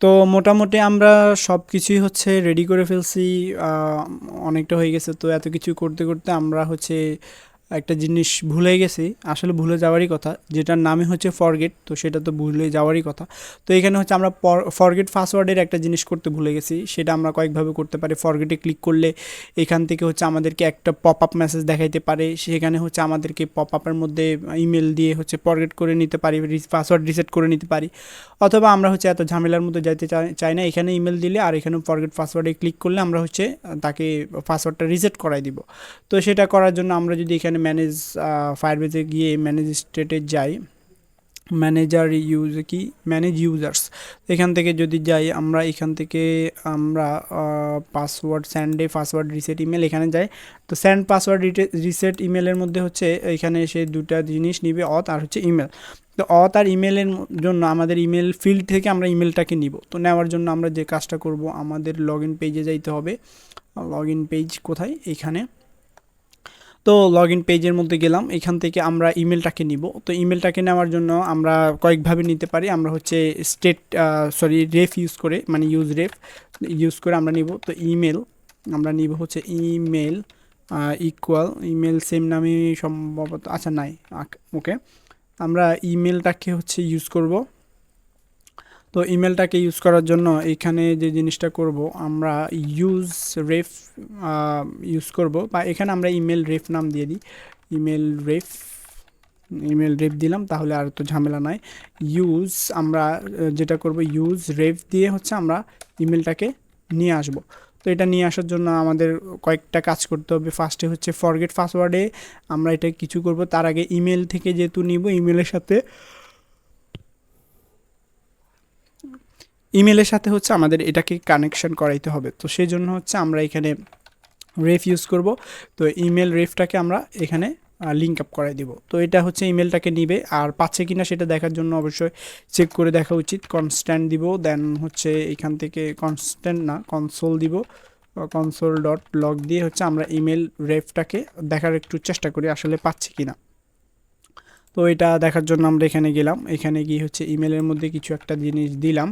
তো মোটামুটি আমরা সব কিছুই হচ্ছে রেডি করে ফেলছি। অনেকটা হয়ে গেছে, তো এত কিছু করতে করতে আমরা হচ্ছে একটা জিনিস ভুলে গেছি, আসলে ভুলে যাওয়ারই কথা, যেটার নামে হচ্ছে ফরগেট, তো সেটা তো ভুলে যাওয়ারই কথা। তো এখানে হচ্ছে আমরা ফরগেট পাসওয়ার্ডের একটা জিনিস করতে ভুলে গেছি, সেটা আমরা কয়েকভাবে করতে পারি। ফরগেটে ক্লিক করলে এখান থেকে হচ্ছে আমাদেরকে একটা পপ আপ মেসেজ দেখাইতে পারে, সেখানে হচ্ছে আমাদেরকে পপ আপের মধ্যে ইমেল দিয়ে হচ্ছে ফরগেট করে নিতে পারি, পাসওয়ার্ড রিসেট করে নিতে পারি। অথবা আমরা হচ্ছে এত ঝামেলার মধ্যে যাইতে চাই না, এখানে ইমেল দিলে আর এখানে ফরগেট পাসওয়ার্ডে ক্লিক করলে আমরা হচ্ছে তাকে পাসওয়ার্ডটা রিসেট করাই দিব। তো সেটা করার জন্য আমরা যদি এখানে ম্যানেজ ফায়ারবেজে গিয়ে ম্যানেজ স্টেটে যাই, ম্যানেজার ইউজ কি ম্যানেজ ইউজার্স, এখান থেকে যদি যাই আমরা এখান থেকে আমরা পাসওয়ার্ড স্যান্ডে পাসওয়ার্ড রিসেট ইমেল এখানে যাই। তো স্যান্ড পাসওয়ার্ড রিসেট ইমেলের মধ্যে হচ্ছে এখানে সে দুটা জিনিস নিবে, অথ আর হচ্ছে ইমেল। তো অথ আর ইমেলের জন্য আমাদের ইমেল ফিল্ড থেকে আমরা ইমেলটাকে নিব। তো নেওয়ার জন্য আমরা যে কাজটা করব, আমাদের লগ ইন পেজে যাইতে হবে। লগ ইন পেজ কোথায়, এখানে। তো লগ ইন পেজের মধ্যে গেলাম, এখান থেকে আমরা ইমেলটাকে নিব। তো ইমেলটাকে নেওয়ার জন্য আমরা কয়েকভাবে নিতে পারি, আমরা হচ্ছে রেফ ইউজ করে, মানে ইউজ রেফ ইউজ করে আমরা নিব। তো ইমেল আমরা নিব হচ্ছে ইমেল ইকুয়াল ইমেল সেম নামে সম্ভবত, আচ্ছা নাই, ওকে। আমরা ইমেলটাকে হচ্ছে ইউজ করব। তো ইমেলটাকে ইউজ করার জন্য এখানে যে জিনিসটা করব, আমরা ইউজ রেফ ইউজ করব, বা এখানে আমরা ইমেল রেফ নাম দিয়ে দিই। ইমেল রেফ ইমেল রেফ দিলাম, তাহলে আর তো ঝামেলা নাই। ইউজ আমরা যেটা করব, ইউজ রেফ দিয়ে হচ্ছে আমরা ইমেলটাকে নিয়ে আসব। তো এটা নিয়ে আসার জন্য আমাদের কয়েকটা কাজ করতে হবে। ফার্স্টে হচ্ছে ফরগেট পাসওয়ার্ডে আমরা এটা কিছু করব, তার আগে ইমেল থেকে যেহেতু নিব, ইমেলের সাথে হচ্ছে আমাদের এটাকে কানেকশন করাইতে হবে। তো সেই জন্য হচ্ছে আমরা এখানে রেফ ইউজ করব। তো ইমেল রেফটাকে আমরা এখানে লিঙ্ক আপ করাই দিব। তো এটা হচ্ছে ইমেলটাকে নিবে, আর পাচ্ছে কিনা সেটা দেখার জন্য অবশ্যই চেক করে দেখা উচিত। কনস্ট্যান্ট দিব, দেন হচ্ছে এখান থেকে কনস্ট্যান্ট না কনসোল দিব, কনসোল ডট লগ দিয়ে হচ্ছে আমরা ইমেল রেফটাকে দেখার একটু চেষ্টা করি আসলে পাচ্ছি কিনা। তো এটা দেখার জন্য আমরা এখানে গেলাম, এখানে গিয়ে হচ্ছে ইমেলের মধ্যে কিছু একটা জিনিস দিলাম,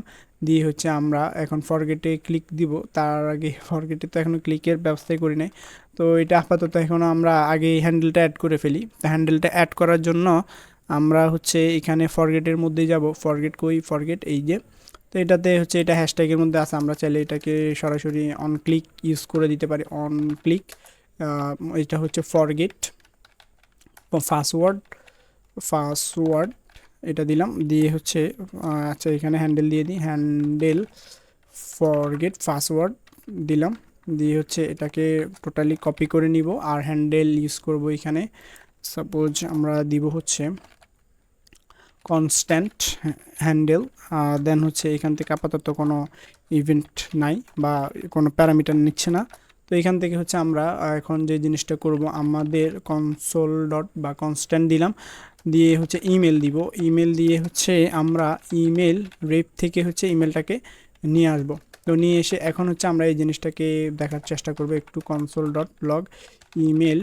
দিয়ে হচ্ছে আমরা এখন ফরগেটে ক্লিক দিব। তার আগে ফরগেটে তো এখনও ক্লিকের ব্যবস্থাই করি নাই। তো এটা আপাতত এখনও আমরা আগে হ্যান্ডেলটা অ্যাড করে ফেলি। হ্যান্ডেলটা অ্যাড করার জন্য আমরা হচ্ছে এখানে ফরগেটের মধ্যে যাব। ফরগেট কই, ফরগেট এই যে। তো এটাতে হচ্ছে এটা হ্যাশট্যাগের মধ্যে আছে, আমরা চাইলে এটাকে সরাসরি অন ক্লিক ইউজ করে দিতে পারি। অন ক্লিক, এটা হচ্ছে ফরগেট পাসওয়ার্ড পাসওয়ার্ড এটা দিলাম, দিয়ে হচ্ছে আচ্ছা এখানে হ্যান্ডেল দিয়ে দিই, হ্যান্ডেল ফরগেট পাসওয়ার্ড দিলাম, দিয়ে হচ্ছে এটাকে টোটালি কপি করে নিব, আর হ্যান্ডেল ইউজ করব এখানে। সাপোজ আমরা দিব হচ্ছে কনস্ট্যান্ট হ্যান্ডেল, দেন হচ্ছে এখান থেকে আপাতত কোনো ইভেন্ট নাই বা কোনো প্যারামিটার নিচ্ছে না। তো এখান থেকে হচ্ছে আমরা এখন যে জিনিসটা করব, আমাদের কনসোল ডট বা কনস্ট্যান্ট দিলাম, দিয়ে হচ্ছে ইমেল দিব। ইমেল দিয়ে হচ্ছে আমরা ইমেল রেপ থেকে হচ্ছে ইমেলটাকে নিয়ে আসব। তো নিয়ে এসে এখন হচ্ছে আমরা এই জিনিসটাকে দেখার চেষ্টা করব একটু। কনসোল ডট লগ ইমেল,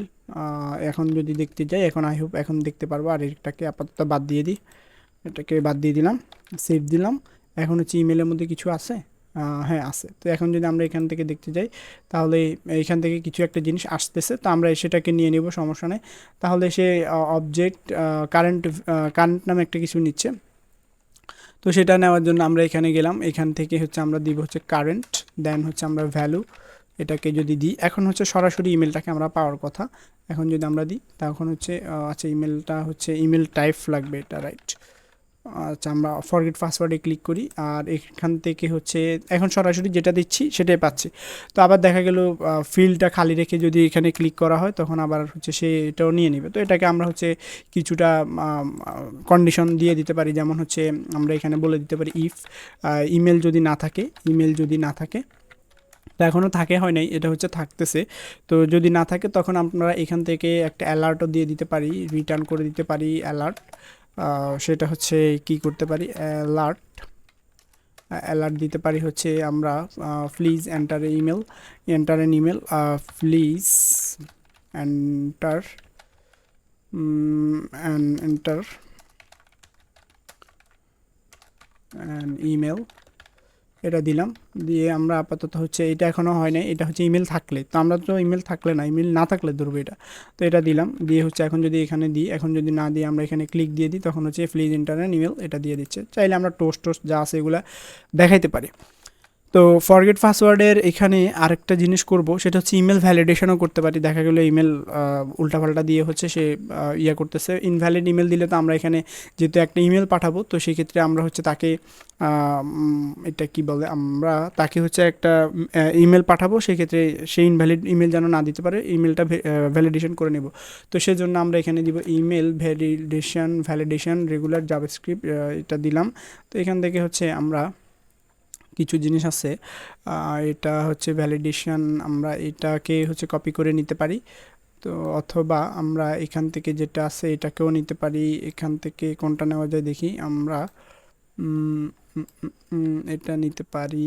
এখন যদি দেখতে যাই, এখন আই হোপ এখন দেখতে পারবো। আর এটাকে আপাতত বাদ দিয়ে দিই, এটাকে বাদ দিয়ে দিলাম, সেভ দিলাম। এখন হচ্ছে ইমেলের মধ্যে কিছু আছে, হ্যাঁ আছে। তো এখন যদি আমরা এখান থেকে দেখতে যাই, তাহলে এইখান থেকে কিছু একটা জিনিস আসতেছে, তো আমরা সেটাকে নিয়ে নেব, সমস্যা নেই। তাহলে সে অবজেক্ট কারেন্ট কারেন্ট নামে একটা কিছু নিচ্ছে। তো সেটা নেওয়ার জন্য আমরা এখানে গেলাম, এখান থেকে হচ্ছে আমরা দিব হচ্ছে কারেন্ট, দেন হচ্ছে আমরা ভ্যালু এটাকে যদি দিই, এখন হচ্ছে সরাসরি ইমেলটাকে আমরা পাওয়ার কথা। এখন যদি আমরা দিই তখন হচ্ছে আচ্ছা ইমেলটা হচ্ছে ইমেল টাইপ লাগবে, এটা রাইট। আচ্ছা আমরা ফরগেট পাসওয়ার্ডে ক্লিক করি, আর এখান থেকে হচ্ছে এখন সরাসরি যেটা দিচ্ছি সেটাই পাচ্ছি। তো আবার দেখা গেল ফিল্ডটা খালি রেখে যদি এখানে ক্লিক করা হয়, তখন আবার হচ্ছে সে এটাও নিয়ে নেবে। তো এটাকে আমরা হচ্ছে কিছুটা কন্ডিশন দিয়ে দিতে পারি, যেমন হচ্ছে আমরা এখানে বলে দিতে পারি ইফ ইমেল যদি না থাকে, তো এখনও থাকে হয় নাই, এটা হচ্ছে থাকতেছে। তো যদি না থাকে তখন আমরা এখান থেকে একটা অ্যালার্টও দিয়ে দিতে পারি, রিটার্ন করে দিতে পারি অ্যালার্ট। সেটা হচ্ছে কি করতে পারি, অ্যালার্ট অ্যালার্ট দিতে পারি হচ্ছে আমরা please enter N email, please enter enter an email, এটা দিলাম, দিয়ে আমরা আপাতত হচ্ছে এটা এখনও হয় নাই, এটা হচ্ছে ইমেল থাকলে, তো আমরা তো ইমেল থাকলে না, ইমেল না থাকলে ধরবো এটা। তো এটা দিলাম, দিয়ে হচ্ছে এখন যদি এখানে দিই, এখন যদি না দিই আমরা এখানে ক্লিক দিয়ে দিই, তখন হচ্ছে প্লিজ ইন্টারনেট ইমেল এটা দিয়ে দিচ্ছে। চাইলে আমরা টোস্ট টোস্ট যা আছে এগুলা দেখাইতে পারি। তো ফরগেট পাসওয়ার্ডের এখানে আরেকটা জিনিস করব, সেটা হচ্ছে ইমেল ভ্যালিডেশনও করতে পারি। দেখা গেলো ইমেল উল্টাপাল্টা দিয়ে হচ্ছে সে ইয়া করতেছে, ইনভ্যালিড ইমেল দিলে তো আমরা এখানে যেহেতু একটা ইমেল পাঠাবো, তো সেই ক্ষেত্রে আমরা হচ্ছে তাকে এটা কি বলে, আমরা তাকে হচ্ছে একটা ইমেল পাঠাবো, সেক্ষেত্রে সেই ইনভ্যালিড ইমেল যেন না দিতে পারে, ইমেলটা ভ্যালিডেশন করে নেব। তো সেজন্য আমরা এখানে দিব ইমেল ভ্যালিডেশন রেগুলার জাভাস্ক্রিপ্ট, এটা দিলাম। তো এখান থেকে হচ্ছে আমরা কিছু জিনিস আছে, এটা হচ্ছে ভ্যালিডেশন, আমরা এটাকে হচ্ছে কপি করে নিতে পারি। তো অথবা আমরা এখান থেকে যেটা আছে এটাকেও নিতে পারি। এখান থেকে কোনটা নেওয়া যায় দেখি, আমরা এটা নিতে পারি।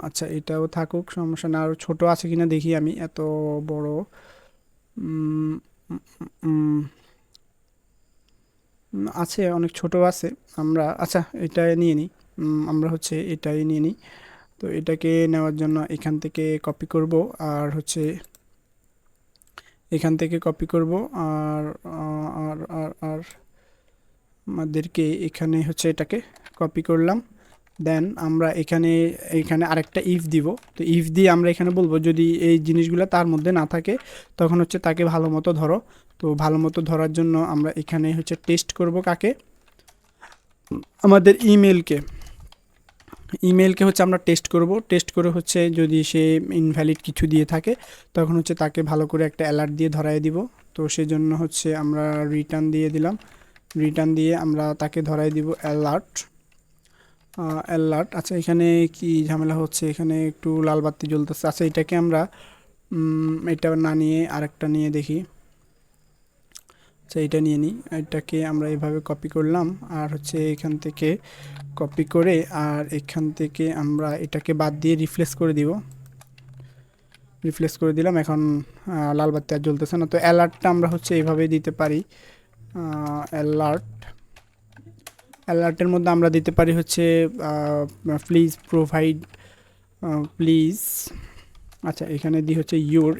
আচ্ছা এটাও থাকুক, সমস্যা না। আরও ছোটো আছে কিনা দেখি আমি, এত বড় আছে, অনেক ছোট আছে। আমরা আচ্ছা এটা নিয়ে নিই, আমরা হচ্ছে এটাই নিয়ে নিই। তো এটাকে নেওয়ার জন্য এখান থেকে কপি করব, আর হচ্ছে এখান থেকে কপি করব, আর আর আর আর আমাদেরকে এখানে হচ্ছে এটাকে কপি করলাম। দেন আমরা এখানে এখানে আরেকটা ইফ দিব। তো ইফ দিয়ে আমরা এখানে বলবো যদি এই জিনিসগুলো তার মধ্যে না থাকে, তখন হচ্ছে তাকে ভালো মতো ধরো। তো ভালো মতো ধরার জন্য আমরা এখানে হচ্ছে টেস্ট করব কাকে, আমাদের ইমেলকে হচ্ছে আমরা টেস্ট করব। টেস্ট করে হচ্ছে যদি সে ইনভ্যালিড কিছু দিয়ে থাকে, তখন হচ্ছে তাকে ভালো করে একটা অ্যালার্ট দিয়ে ধরায় দিব। তো সেজন্য হচ্ছে আমরা রিটার্ন দিয়ে দিলাম, রিটার্ন দিয়ে আমরা তাকে ধরাই দিব অ্যালার্ট। অ্যালার্ট, আচ্ছা এখানে কি ঝামেলা হচ্ছে, এখানে একটু লাল বাতি জ্বলতেছে। আচ্ছা এটাকে আমরা এটা না নিয়ে আরেকটা নিয়ে দেখি। আচ্ছা এটা নিয়ে নিই, এটাকে আমরা এভাবে কপি করলাম, আর হচ্ছে এখান থেকে কপি করে, আর এখান থেকে আমরা এটাকে বাদ দিয়ে রিপ্লেস করে দিব। রিপ্লেস করে দিলাম, এখন লাল বাতি আর জ্বলতেছে না। তো অ্যালার্টটা আমরা হচ্ছে এইভাবে দিতে পারি। অ্যালার্ট, অ্যালার্টের মধ্যে আমরা দিতে পারি হচ্ছে প্লিজ প্রোভাইড, প্লিজ, আচ্ছা এখানে দিই হচ্ছে ইউর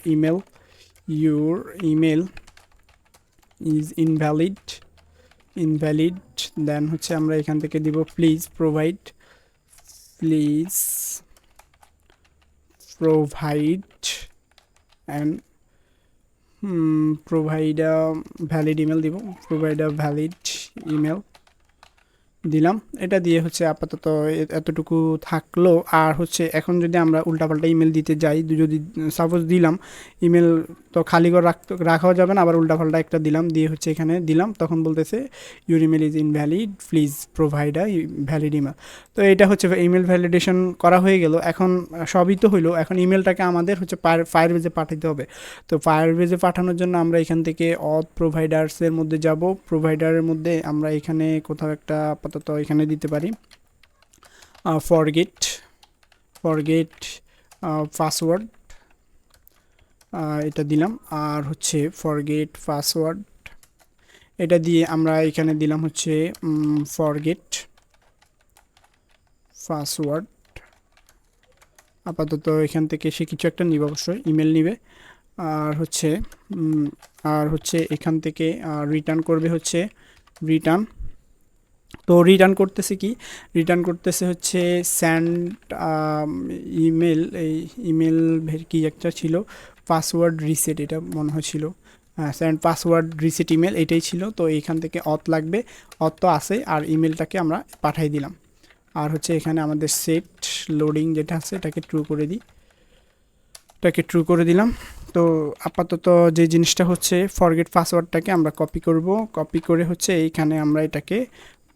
ইমেল ইজ ইনভ্যালিড। দেন হচ্ছে আমরা এখান থেকে দিব please provide and provide valid email দিব, প্রোভাইড ভ্যালিড ইমেল দিলাম। এটা দিয়ে হচ্ছে আপাতত এতটুকু থাকলো। আর হচ্ছে এখন যদি আমরা উল্টাপাল্টা ইমেল দিতে যাই, যদি সাপোজ দিলাম ইমেল, তো খালি করে রাখাও যাবে না, আবার উল্টাপাল্টা একটা দিলাম, দিয়ে হচ্ছে এখানে দিলাম, তখন বলতেছে your email is invalid, please provide a valid email. তো এটা হচ্ছে ইমেল ভ্যালিডেশন করা হয়ে গেল। এখন সবই তো হইলো, এখন ইমেলটাকে আমাদের হচ্ছে ফায়ারবেজে পাঠাতে হবে। তো ফায়ারবেজে পাঠানোর জন্য আমরা এখান থেকে অথ প্রোভাইডার্সের মধ্যে যাব। প্রোভাইডারের মধ্যে আমরা এখানে কোথাও একটা আপাতত এখানে দিতে পারি ফরগেট পাসওয়ার্ড, এটা দিলাম। আর হচ্ছে ফরগেট পাসওয়ার্ড, এটা দিয়ে আমরা এখানে দিলাম হচ্ছে ফরগেট পাসওয়ার্ড। আপাতত এখান থেকে সে কিছু একটা নিবে, অবশ্যই ইমেল নিবে। আর হচ্ছে এখান থেকে রিটার্ন করবে হচ্ছে রিটার্ন। তো রিটার্ন করতেছে হচ্ছে স্যান্ড ইমেল, এই ইমেল কি একটা ছিল, পাসওয়ার্ড রিসেট, এটা মনে হয়েছিল, স্যান্ড পাসওয়ার্ড রিসেট ইমেল, এটাই ছিল। তো এইখান থেকে অথ লাগবে, অথ তো আছে, আর ইমেলটাকে আমরা পাঠাই দিলাম। আর হচ্ছে এখানে আমাদের সেট লোডিং যেটা আছে এটাকে ট্রু করে দিলাম। তো আপাতত যে জিনিসটা হচ্ছে ফরগেট পাসওয়ার্ডটাকে আমরা কপি করে হচ্ছে এইখানে আমরা এটাকে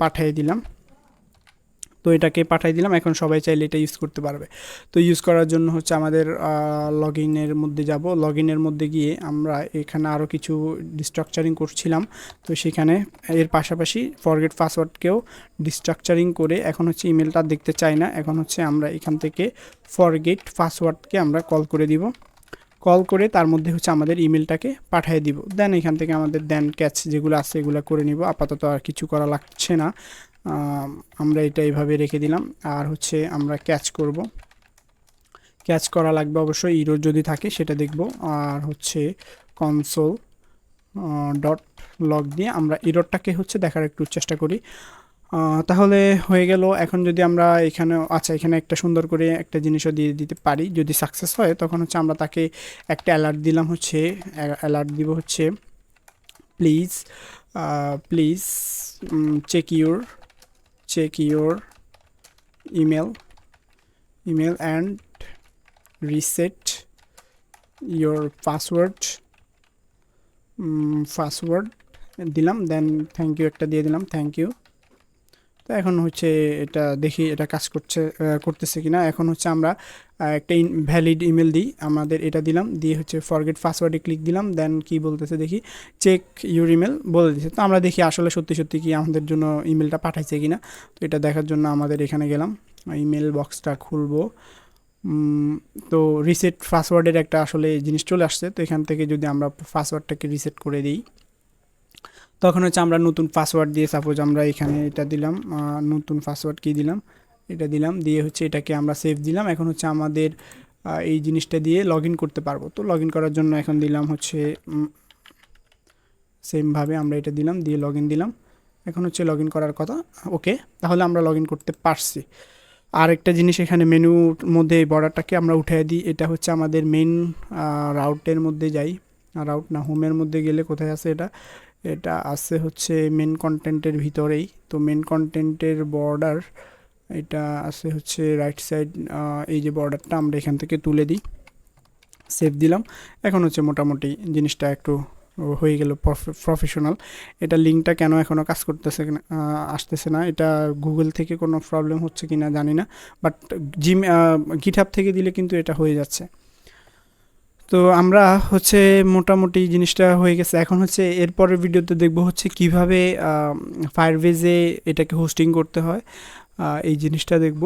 পাঠিয়ে দিলাম। তো এটাকে পাঠিয়ে দিলাম, এখন সবাই চাইলে এটা ইউজ করতে পারবে। তো ইউজ করার জন্য হচ্ছে আমাদের লগ ইনের মধ্যে যাব। লগ ইনের মধ্যে গিয়ে আমরা এখানে আরও কিছু ডিস্ট্রাকচারিং করছিলাম, তো সেখানে এর পাশাপাশি ফরগেট পাসওয়ার্ডকেও ডিস্ট্রাকচারিং করে এখন হচ্ছে ইমেলটা দেখতে চাই না। এখন হচ্ছে আমরা এখান থেকে ফরগেট পাসওয়ার্ডকে আমরা কল করে তার মধ্যে হচ্ছে আমাদের ইমেলটাকে পাঠিয়ে দিব। দেন এখান থেকে আমাদের ক্যাচ যেগুলো আছে এগুলো করে নিব। আপাতত আর কিছু করা লাগছে না। আমরা এটা এইভাবে রেখে দিলাম। আর হচ্ছে আমরা ক্যাচ করব, ক্যাচ করা লাগবে অবশ্যই, ইরোর যদি থাকে সেটা দেখব। আর হচ্ছে কনসোল ডট লগ দিয়ে আমরা ইরোরটাকে হচ্ছে দেখার একটু চেষ্টা করি। তাহলে হয়ে গেল। এখন যদি আমরা এখানে, আচ্ছা এখানে একটা সুন্দর করে একটা জিনিসও দিয়ে দিতে পারি, যদি সাকসেস হয় তখন হচ্ছে আমরা তাকে একটা অ্যালার্ট দিলাম, হচ্ছে অ্যালার্ট দিব হচ্ছে please please check your email and reset your password দিলাম, দেন থ্যাংক ইউ একটা দিয়ে দিলাম, থ্যাংক ইউ। তো এখন হচ্ছে এটা দেখি এটা কাজ করতেছে কিনা। এখন হচ্ছে আমরা একটা ভ্যালিড ইমেল দিই, আমাদের এটা দিলাম, দিয়ে হচ্ছে ফরগেট পাসওয়ার্ডে ক্লিক দিলাম, দেন কি বলতেছে দেখি, চেক ইউর ইমেল বলে দিচ্ছে। তো আমরা দেখি আসলে সত্যি সত্যি কি আমাদের জন্য ইমেলটা পাঠাইছে কিনা। তো এটা দেখার জন্য আমাদের এখানে গেলাম, ইমেল বক্সটা খুলবো। তো রিসেট পাসওয়ার্ডের একটা আসলে জিনিস চলে আসছে। তো এখান থেকে যদি আমরা পাসওয়ার্ডটাকে রিসেট করে দিই, তখন হচ্ছে আমরা নতুন পাসওয়ার্ড দিয়ে, সাপোজ আমরা এখানে এটা দিলাম, নতুন পাসওয়ার্ড কি দিলাম, এটা দিলাম, দিয়ে হচ্ছে এটাকে আমরা সেভ দিলাম। এখন হচ্ছে আমাদের এই জিনিসটা দিয়ে লগ ইন করতে পারবো। তো লগ ইন করার জন্য এখন দিলাম হচ্ছে সেমভাবে আমরা এটা দিলাম, দিয়ে লগ ইন দিলাম। এখন হচ্ছে লগ ইন করার কথা, ওকে, তাহলে আমরা লগ ইন করতে পারছি। আর একটা জিনিস এখানে মেনুর মধ্যে এই বর্ডারটাকে আমরা উঠিয়ে দিই, এটা হচ্ছে আমাদের মেন রাউটের মধ্যে যাই, রাউট না, হোমের মধ্যে গেলে কোথায় আছে এটা, এটা আছে হচ্ছে মেন কন্টেন্টের ভিতরেই। তো মেন কন্টেন্টের বর্ডার এটা আছে হচ্ছে রাইট সাইড, এই যে বর্ডারটা আমরা এখান থেকে তুলে দিই, সেভ দিলাম। এখন হচ্ছে মোটামুটি জিনিসটা একটু হয়ে গেল প্রফেশনাল। এটা লিঙ্কটা কেন এখনও কাজ করতেছে না, আসতেছে না, এটা গুগল থেকে কোনো প্রবলেম হচ্ছে কি না জানি না, বাট গিটহাব থেকে দিলে কিন্তু এটা হয়ে যাচ্ছে। তো আমরা হচ্ছে মোটামুটি জিনিসটা হয়ে গেছে। এখন হচ্ছে এরপরের ভিডিওতে দেখব হচ্ছে কিভাবে ফায়ারবেজে এটাকে হোস্টিং করতে হয়, এই জিনিসটা দেখব।